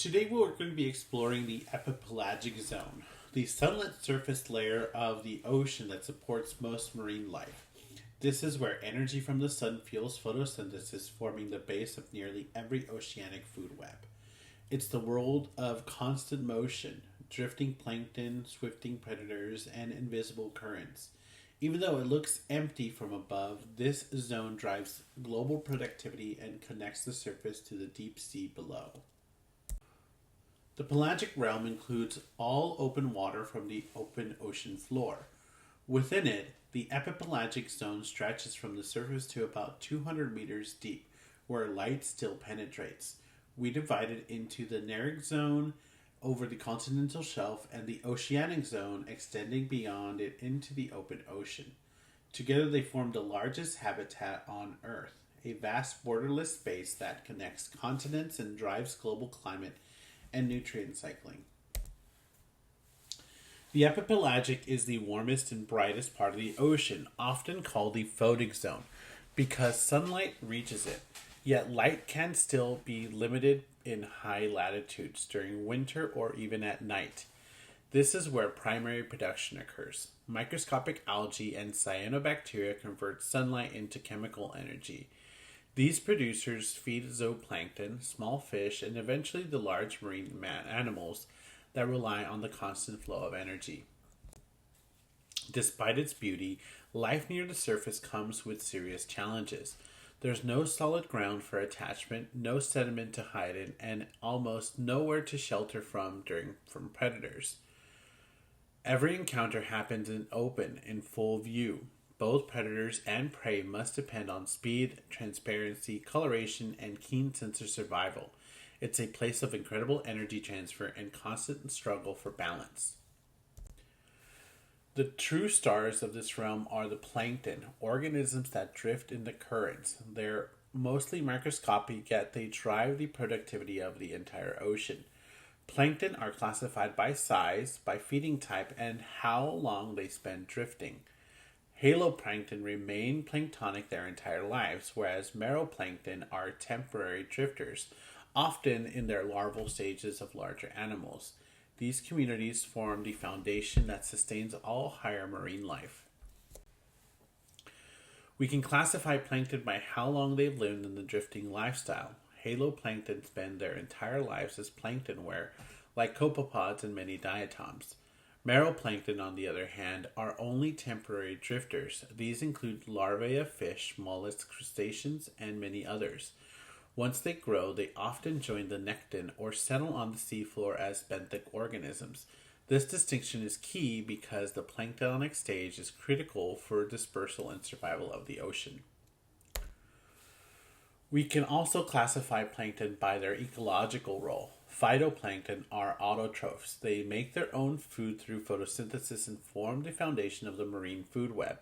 Today we're going to be exploring the epipelagic zone, the sunlit surface layer of the ocean that supports most marine life. This is where energy from the sun fuels photosynthesis, forming the base of nearly every oceanic food web. It's the world of constant motion, drifting plankton, swifting predators, and invisible currents. Even though it looks empty from above, this zone drives global productivity and connects the surface to the deep sea below. The pelagic realm includes all open water from the open ocean floor. Within it, the epipelagic zone stretches from the surface to about 200 meters deep, where light still penetrates. We divide it into the neric zone over the continental shelf and the oceanic zone extending beyond it into the open ocean. Together they form the largest habitat on Earth, a vast borderless space that connects continents and drives global climate and nutrient cycling. The epipelagic is the warmest and brightest part of the ocean, often called the photic zone, because sunlight reaches it. Yet light can still be limited in high latitudes during winter or even at night. This is where primary production occurs. Microscopic algae and cyanobacteria convert sunlight into chemical energy. These producers feed zooplankton, small fish, and eventually the large marine animals that rely on the constant flow of energy. Despite its beauty, life near the surface comes with serious challenges. There's no solid ground for attachment, no sediment to hide in, and almost nowhere to shelter from predators. Every encounter happens in full view. Both predators and prey must depend on speed, transparency, coloration, and keen sense of survival. It's a place of incredible energy transfer and constant struggle for balance. The true stars of this realm are the plankton, organisms that drift in the currents. They're mostly microscopic, yet they drive the productivity of the entire ocean. Plankton are classified by size, by feeding type, and how long they spend drifting. Haloplankton remain planktonic their entire lives, whereas meroplankton are temporary drifters, often in their larval stages of larger animals. These communities form the foundation that sustains all higher marine life. We can classify plankton by how long they've lived in the drifting lifestyle. Haloplankton spend their entire lives as plankton, where, like copepods and many diatoms. Meroplankton, on the other hand, are only temporary drifters. These include larvae of fish, mollusks, crustaceans, and many others. Once they grow, they often join the nekton or settle on the seafloor as benthic organisms. This distinction is key because the planktonic stage is critical for dispersal and survival of the ocean. We can also classify plankton by their ecological role. Phytoplankton are autotrophs. They make their own food through photosynthesis and form the foundation of the marine food web.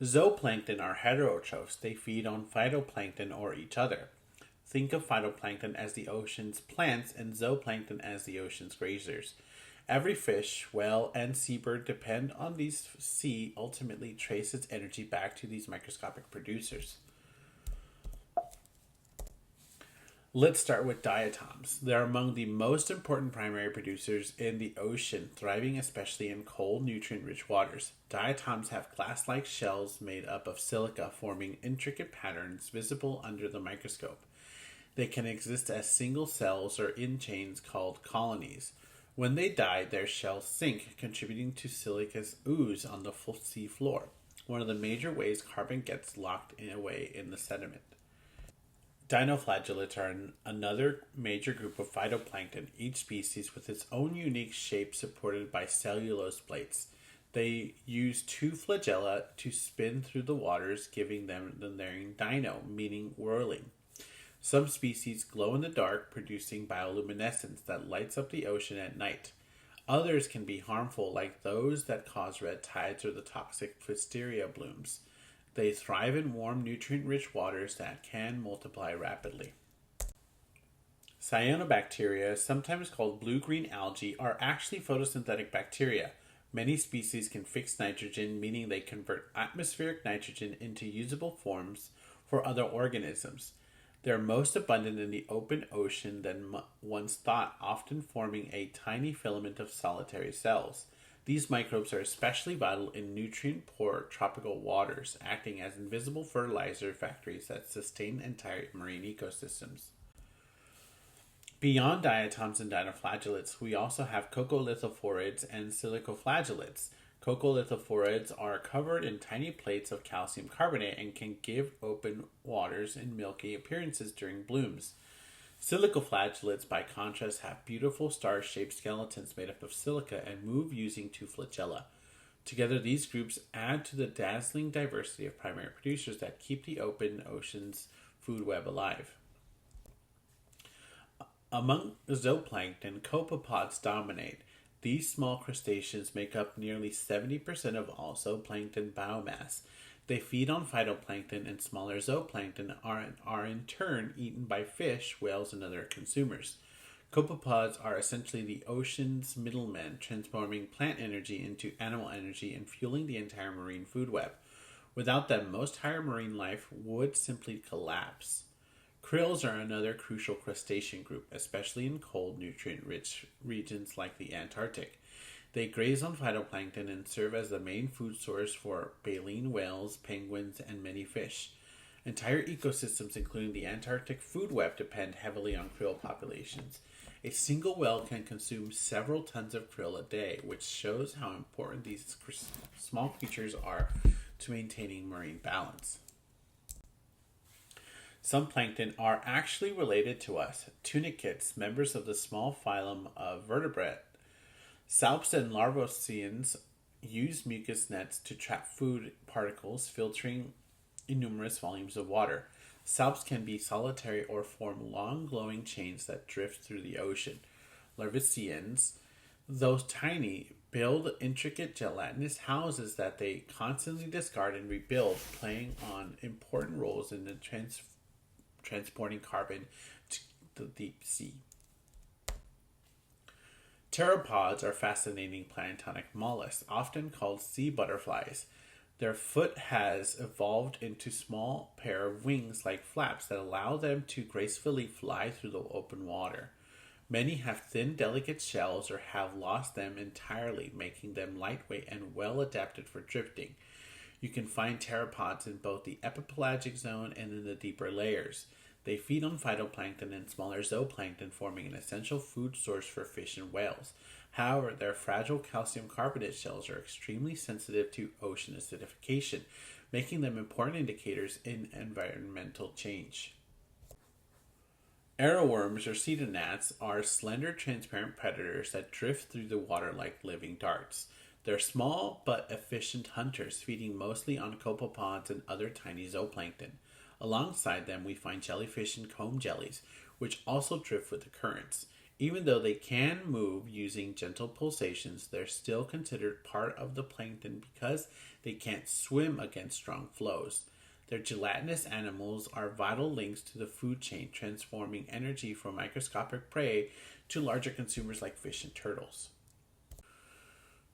Zooplankton are heterotrophs. They feed on phytoplankton or each other. Think of phytoplankton as the ocean's plants and zooplankton as the ocean's grazers. Every fish, whale, and seabird depend on these sea ultimately trace its energy back to these microscopic producers. Let's start with diatoms. They're among the most important primary producers in the ocean, thriving especially in cold, nutrient-rich waters. Diatoms have glass-like shells made up of silica, forming intricate patterns visible under the microscope. They can exist as single cells or in chains called colonies. When they die, their shells sink, contributing to silica's ooze on the sea floor, one of the major ways carbon gets locked away in the sediment. Dinoflagellates are another major group of phytoplankton, each species with its own unique shape supported by cellulose plates. They use two flagella to spin through the waters, giving them the name dino, meaning whirling. Some species glow in the dark, producing bioluminescence that lights up the ocean at night. Others can be harmful, like those that cause red tides or the toxic Pfisteria blooms. They thrive in warm, nutrient-rich waters that can multiply rapidly. Cyanobacteria, sometimes called blue-green algae, are actually photosynthetic bacteria. Many species can fix nitrogen, meaning they convert atmospheric nitrogen into usable forms for other organisms. They are most abundant in the open ocean than once thought, often forming a tiny filament of solitary cells. These microbes are especially vital in nutrient-poor tropical waters, acting as invisible fertilizer factories that sustain entire marine ecosystems. Beyond diatoms and dinoflagellates, we also have coccolithophorids and silicoflagellates. Coccolithophorids are covered in tiny plates of calcium carbonate and can give open waters and milky appearances during blooms. Silicoflagellates, by contrast, have beautiful star-shaped skeletons made up of silica and move using two flagella. Together, these groups add to the dazzling diversity of primary producers that keep the open ocean's food web alive. Among zooplankton, copepods dominate. These small crustaceans make up nearly 70% of all zooplankton biomass. They feed on phytoplankton, and smaller zooplankton are in turn eaten by fish, whales, and other consumers. Copepods are essentially the ocean's middlemen, transforming plant energy into animal energy and fueling the entire marine food web. Without them, most higher marine life would simply collapse. Krills are another crucial crustacean group, especially in cold, nutrient-rich regions like the Antarctic. They graze on phytoplankton and serve as the main food source for baleen whales, penguins, and many fish. Entire ecosystems, including the Antarctic food web, depend heavily on krill populations. A single whale can consume several tons of krill a day, which shows how important these small creatures are to maintaining marine balance. Some plankton are actually related to us. Tunicates, members of the small phylum of vertebrate. Salps and larvocians use mucus nets to trap food particles, filtering numerous volumes of water. Salps can be solitary or form long glowing chains that drift through the ocean. Larvicians, though tiny, build intricate gelatinous houses that they constantly discard and rebuild, playing on important roles in the transporting carbon to the deep sea. Pteropods are fascinating planktonic mollusks, often called sea butterflies. Their foot has evolved into small pair of wings like flaps that allow them to gracefully fly through the open water. Many have thin, delicate shells or have lost them entirely, making them lightweight and well adapted for drifting. You can find pteropods in both the epipelagic zone and in the deeper layers. They feed on phytoplankton and smaller zooplankton, forming an essential food source for fish and whales. However, their fragile calcium carbonate shells are extremely sensitive to ocean acidification, making them important indicators in environmental change. Arrowworms or cedar gnats are slender, transparent predators that drift through the water like living darts. They're small but efficient hunters, feeding mostly on copepods and other tiny zooplankton. Alongside them, we find jellyfish and comb jellies, which also drift with the currents. Even though they can move using gentle pulsations, they're still considered part of the plankton because they can't swim against strong flows. Their gelatinous animals are vital links to the food chain, transforming energy from microscopic prey to larger consumers like fish and turtles.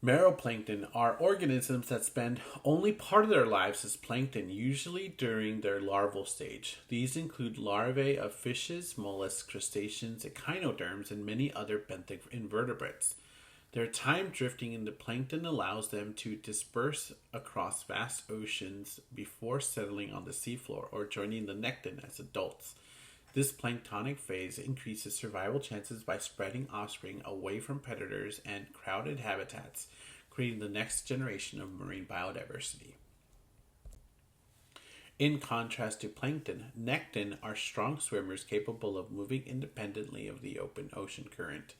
Meroplankton are organisms that spend only part of their lives as plankton, usually during their larval stage. These include larvae of fishes, mollusks, crustaceans, echinoderms, and many other benthic invertebrates. Their time drifting in the plankton allows them to disperse across vast oceans before settling on the seafloor or joining the nekton as adults. This planktonic phase increases survival chances by spreading offspring away from predators and crowded habitats, creating the next generation of marine biodiversity. In contrast to plankton, nekton are strong swimmers capable of moving independently of the open ocean current.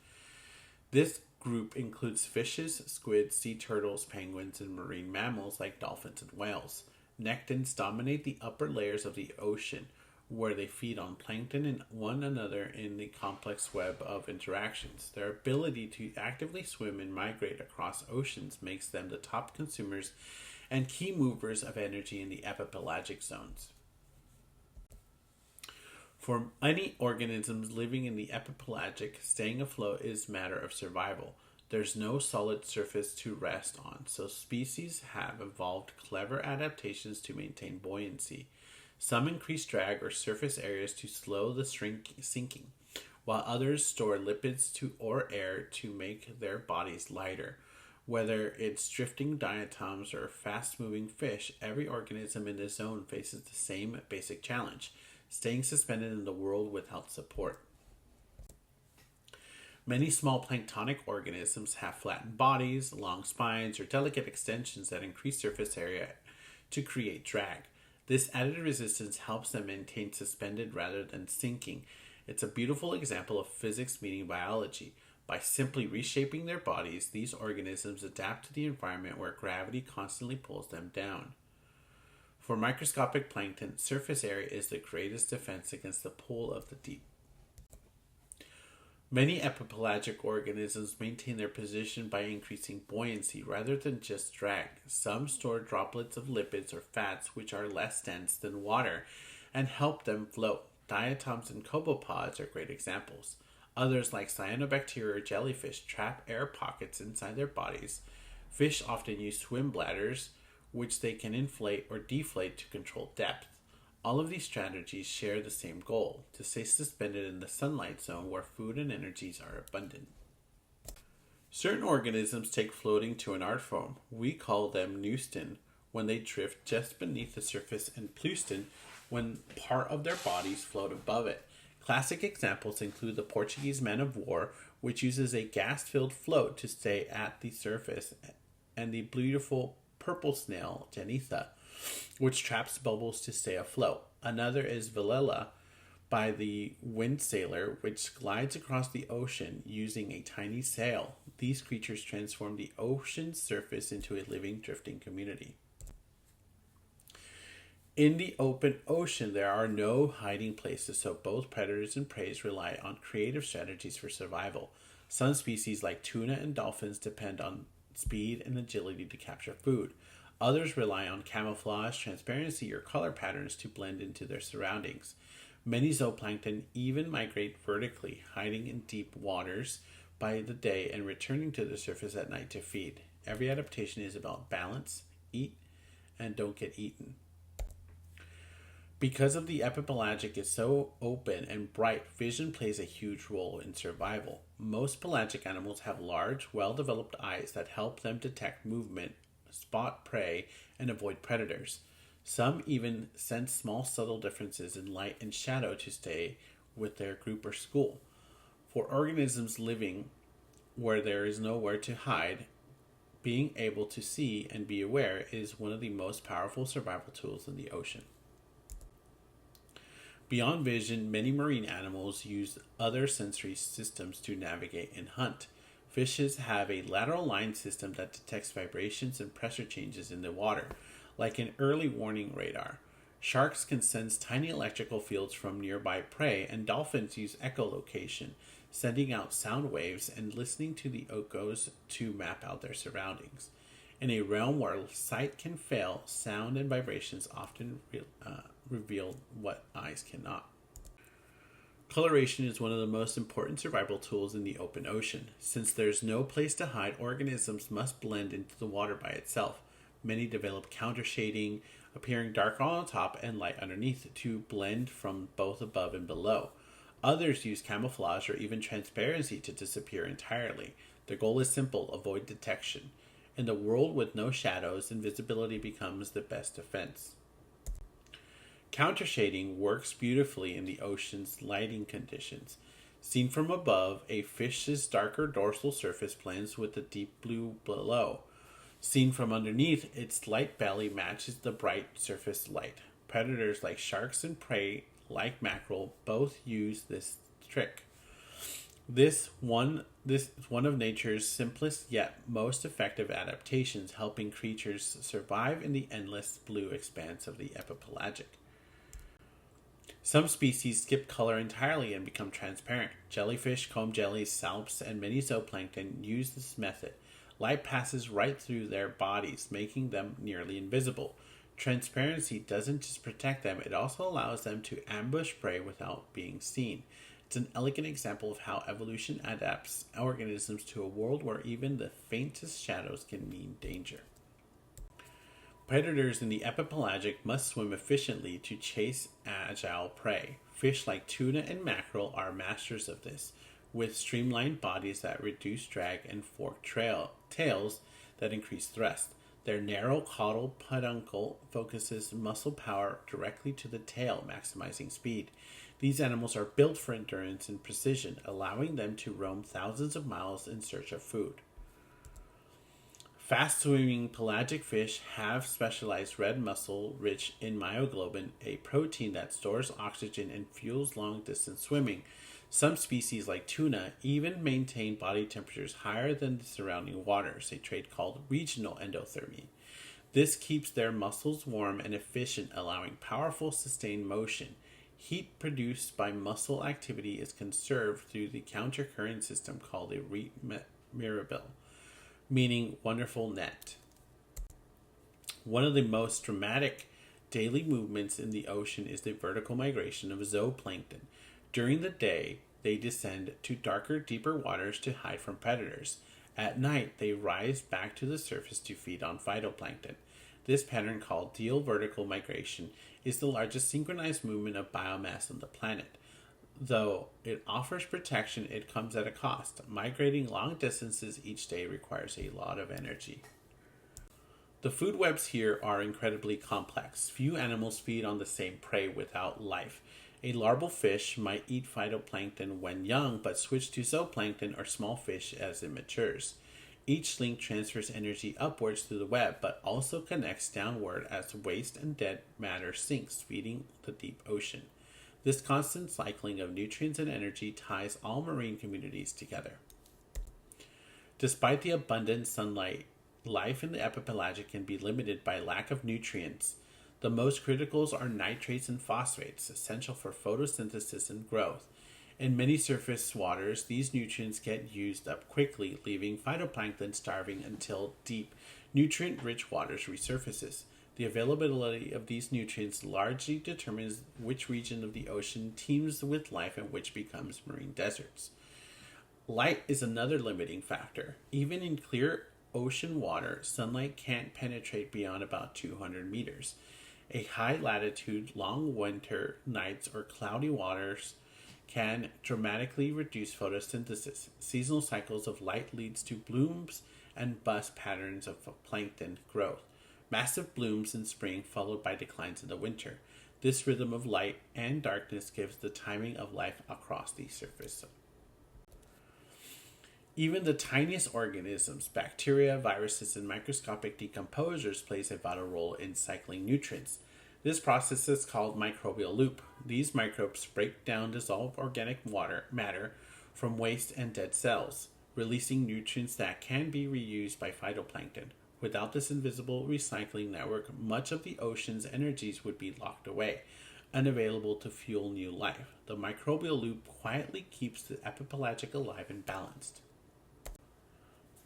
This group includes fishes, squids, sea turtles, penguins, and marine mammals like dolphins and whales. Nektons dominate the upper layers of the ocean, where they feed on plankton and one another in the complex web of interactions. Their ability to actively swim and migrate across oceans makes them the top consumers and key movers of energy in the epipelagic zones. For many organisms living in the epipelagic, staying afloat is a matter of survival. There's no solid surface to rest on, so species have evolved clever adaptations to maintain buoyancy. Some increase drag or surface areas to slow the sinking, while others store lipids or air to make their bodies lighter. Whether it's drifting diatoms or fast moving fish, every organism in this zone faces the same basic challenge: staying suspended in the world without support. Many small planktonic organisms have flattened bodies, long spines, or delicate extensions that increase surface area to create drag. This added resistance helps them maintain suspended rather than sinking. It's a beautiful example of physics meeting biology. By simply reshaping their bodies, these organisms adapt to the environment where gravity constantly pulls them down. For microscopic plankton, surface area is the greatest defense against the pull of the deep. Many epipelagic organisms maintain their position by increasing buoyancy rather than just drag. Some store droplets of lipids or fats which are less dense than water and help them float. Diatoms and copepods are great examples. Others, like cyanobacteria or jellyfish, trap air pockets inside their bodies. Fish often use swim bladders, which they can inflate or deflate to control depth. All of these strategies share the same goal: to stay suspended in the sunlight zone where food and energies are abundant. Certain organisms take floating to an art form. We call them Neuston when they drift just beneath the surface, and Pleuston when part of their bodies float above it. Classic examples include the Portuguese man of war, which uses a gas-filled float to stay at the surface, and the beautiful purple snail, Genetha, which traps bubbles to stay afloat. Another is Velella by the wind sailor, which glides across the ocean using a tiny sail. These creatures transform the ocean's surface into a living, drifting community. In the open ocean, there are no hiding places, so both predators and prey rely on creative strategies for survival. Some species, like tuna and dolphins, depend on speed and agility to capture food. Others rely on camouflage, transparency, or color patterns to blend into their surroundings. Many zooplankton even migrate vertically, hiding in deep waters by the day and returning to the surface at night to feed. Every adaptation is about balance, eat, and don't get eaten. Because of the epipelagic is so open and bright, vision plays a huge role in survival. Most pelagic animals have large, well-developed eyes that help them detect movement, spot prey, and avoid predators. Some even sense small subtle differences in light and shadow to stay with their group or school. For organisms living where there is nowhere to hide, being able to see and be aware is one of the most powerful survival tools in the ocean. Beyond vision, many marine animals use other sensory systems to navigate and hunt. Fishes have a lateral line system that detects vibrations and pressure changes in the water, like an early warning radar. Sharks can sense tiny electrical fields from nearby prey, and dolphins use echolocation, sending out sound waves and listening to the echoes to map out their surroundings. In a realm where sight can fail, sound and vibrations often reveal what eyes cannot. Coloration is one of the most important survival tools in the open ocean. Since there's no place to hide, organisms must blend into the water by itself. Many develop countershading, appearing dark on top and light underneath to blend from both above and below. Others use camouflage or even transparency to disappear entirely. The goal is simple: avoid detection. In the world with no shadows, invisibility becomes the best defense. Countershading works beautifully in the ocean's lighting conditions. Seen from above, a fish's darker dorsal surface blends with the deep blue below. Seen from underneath, its light belly matches the bright surface light. Predators like sharks and prey like mackerel both use this trick. This is one of nature's simplest yet most effective adaptations, helping creatures survive in the endless blue expanse of the epipelagic. Some species skip color entirely and become transparent. Jellyfish, comb jellies, salps, and many zooplankton use this method. Light passes right through their bodies, making them nearly invisible. Transparency doesn't just protect them, it also allows them to ambush prey without being seen. It's an elegant example of how evolution adapts organisms to a world where even the faintest shadows can mean danger. Predators in the epipelagic must swim efficiently to chase agile prey. Fish like tuna and mackerel are masters of this, with streamlined bodies that reduce drag and forked tails that increase thrust. Their narrow caudal peduncle focuses muscle power directly to the tail, maximizing speed. These animals are built for endurance and precision, allowing them to roam thousands of miles in search of food. Fast-swimming pelagic fish have specialized red muscle rich in myoglobin, a protein that stores oxygen and fuels long-distance swimming. Some species, like tuna, even maintain body temperatures higher than the surrounding waters, a trait called regional endothermy. This keeps their muscles warm and efficient, allowing powerful, sustained motion. Heat produced by muscle activity is conserved through the countercurrent system called a mirabile, meaning wonderful net. One of the most dramatic daily movements in the ocean is the vertical migration of zooplankton. During the day, they descend to darker, deeper waters to hide from predators. At night, they rise back to the surface to feed on phytoplankton. This pattern, called diel vertical migration, is the largest synchronized movement of biomass on the planet. Though it offers protection, it comes at a cost. Migrating long distances each day requires a lot of energy. The food webs here are incredibly complex. Few animals feed on the same prey without life. A larval fish might eat phytoplankton when young, but switch to zooplankton or small fish as it matures. Each link transfers energy upwards through the web, but also connects downward as waste and dead matter sinks, feeding the deep ocean. This constant cycling of nutrients and energy ties all marine communities together. Despite the abundant sunlight, life in the epipelagic can be limited by lack of nutrients. The most criticals are nitrates and phosphates, essential for photosynthesis and growth. In many surface waters, these nutrients get used up quickly, leaving phytoplankton starving until deep, nutrient-rich waters resurfaces. The availability of these nutrients largely determines which region of the ocean teems with life and which becomes marine deserts. Light is another limiting factor. Even in clear ocean water, sunlight can't penetrate beyond about 200 meters. A high latitude, long winter nights, or cloudy waters can dramatically reduce photosynthesis. Seasonal cycles of light leads to blooms and bust patterns of plankton growth. Massive blooms in spring followed by declines in the winter. This rhythm of light and darkness gives the timing of life across the surface. Even the tiniest organisms, bacteria, viruses, and microscopic decomposers, plays a vital role in cycling nutrients. This process is called microbial loop. These microbes break down dissolved organic matter from waste and dead cells, releasing nutrients that can be reused by phytoplankton. Without this invisible recycling network, much of the ocean's energies would be locked away, unavailable to fuel new life. The microbial loop quietly keeps the epipelagic alive and balanced.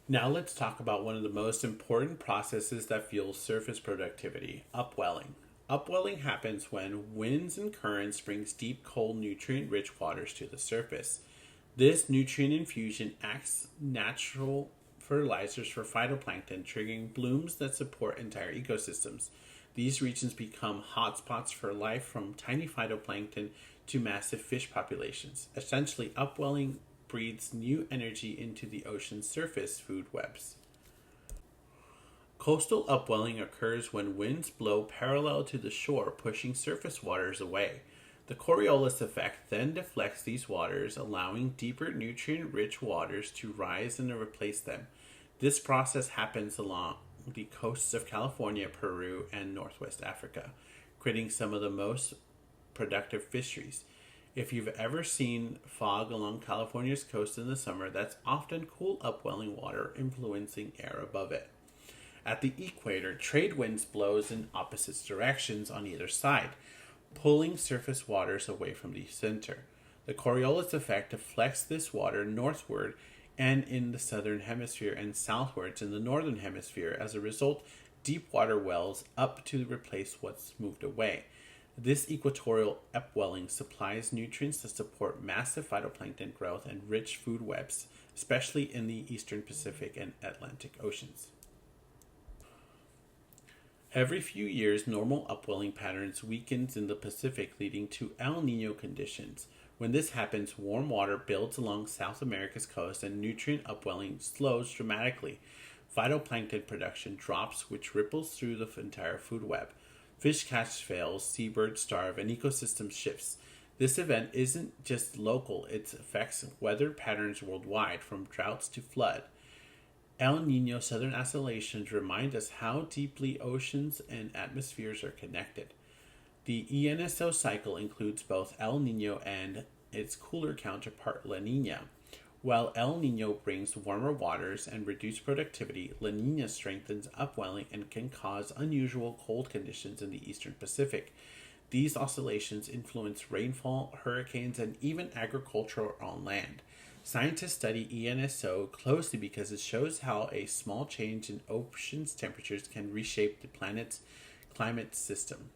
Now let's talk about one of the most important processes that fuels surface productivity, upwelling. Upwelling happens when winds and currents brings deep, cold, nutrient-rich waters to the surface. This nutrient infusion acts natural fertilizers for phytoplankton, triggering blooms that support entire ecosystems. These regions become hotspots for life, from tiny phytoplankton to massive fish populations. Essentially, upwelling breathes new energy into the ocean's surface food webs. Coastal upwelling occurs when winds blow parallel to the shore, pushing surface waters away. The Coriolis effect then deflects these waters, allowing deeper, nutrient-rich waters to rise and replace them. This process happens along the coasts of California, Peru, and Northwest Africa, creating some of the most productive fisheries. If you've ever seen fog along California's coast in the summer, that's often cool upwelling water influencing air above it. At the equator, trade winds blows in opposite directions on either side, pulling surface waters away from the center. The Coriolis effect deflects this water northward and in the southern hemisphere, and southwards in the northern hemisphere. As a result, deep water wells up to replace what's moved away. This equatorial upwelling supplies nutrients to support massive phytoplankton growth and rich food webs, especially in the eastern Pacific and Atlantic Oceans. Every few years, normal upwelling patterns weakens in the Pacific, leading to El Nino conditions. When this happens, warm water builds along South America's coast and nutrient upwelling slows dramatically. Phytoplankton production drops, which ripples through the entire food web. Fish catch fails, seabirds starve, and ecosystem shifts. This event isn't just local, it affects weather patterns worldwide, from droughts to flood. El Nino southern oscillations remind us how deeply oceans and atmospheres are connected. The ENSO cycle includes both El Nino and its cooler counterpart La Nina. While El Nino brings warmer waters and reduced productivity, La Nina strengthens upwelling and can cause unusual cold conditions in the eastern Pacific. These oscillations influence rainfall, hurricanes, and even agriculture on land. Scientists study ENSO closely because it shows how a small change in ocean's temperatures can reshape the planet's climate system.